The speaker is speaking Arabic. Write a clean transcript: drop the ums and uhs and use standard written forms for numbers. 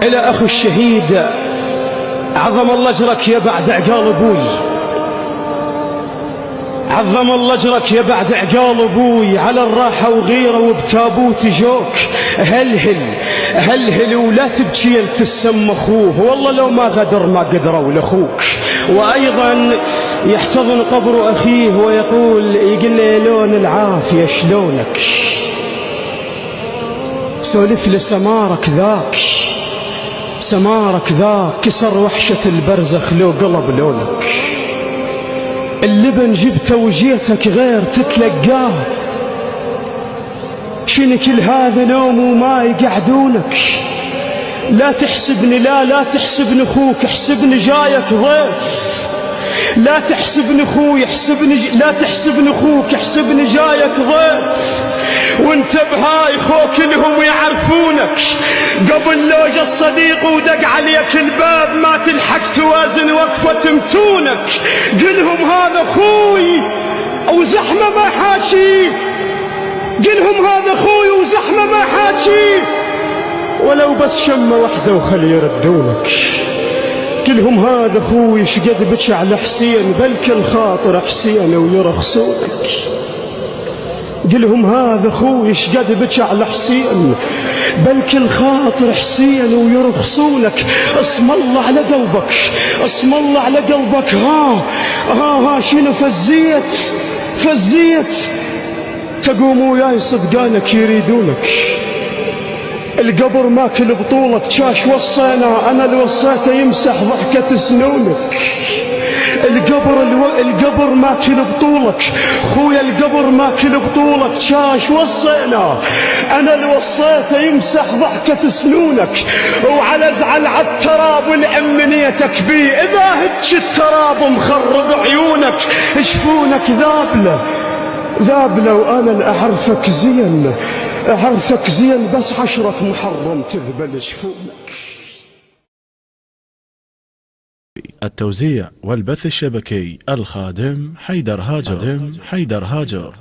إلى أخو الشهيد عظم الله أجرك يا بعد عقال أبوي، عظم الله أجرك يا بعد عقال أبوي، على الراحة وغيره وبتابوت جوك. هلهل هلهل ولا تبكي تسم أخوه، والله لو ما غدر ما قدروا لأخوك. وأيضا يحتضن قبر أخيه ويقول، يقول له لون العافية شلونك، سولف لسمارك ذاك، سمارك ذاك كسر وحشة البرزخ لو قلب لونك. اللبن جبته وجيتك غير تتلقاه، شنو كل هذا نوم وما يقعدونك. لا تحسبني لا تحسبني اخوك، احسبني جايك ضيف. لا تحسبني اخوي لا تحسبني اخوك، احسبني جايك ضيف. وانت بهاي خو كلهم يعرفونك، قبل لو جا الصديق ودق عليك الباب ما تلحق توازن وقفة متونك. قلهم هذا اخوي وزحمة ما حاشي، قلهم هذا اخوي وزحمة ما حاشي، ولو بس شمة واحدة وخلي يردونك. قلهم هذا اخوي شقد بكى على حسين، بلك الخاطر حسين ويرخصونك. قلهم هذا اخوي شقد بكى على حسين، بلك الخاطر حسين ويرخصونك. اسم الله على قلبك، اسم الله على قلبك. ها شنو فزيت تقوم وياي صدقانك يريدونك. القبر ماكل بطولك، شاش وصينا انا اللي وصيته يمسح ضحكة سنونك. القبر ماكل بطولك خويا، القبر ماكل بطولك، شاش وصينا انا اللي وصيته يمسح ضحكة سنونك. وعلى زعل عالتراب والامنيتك بيه، اذا هج التراب مخرب عيونك. شفونك ذابله وانا اللي اعرفك زين، بس حشرة محرم تذبل شفونك. التوزيع والبث الشبكي الخادم حيدر هاجر.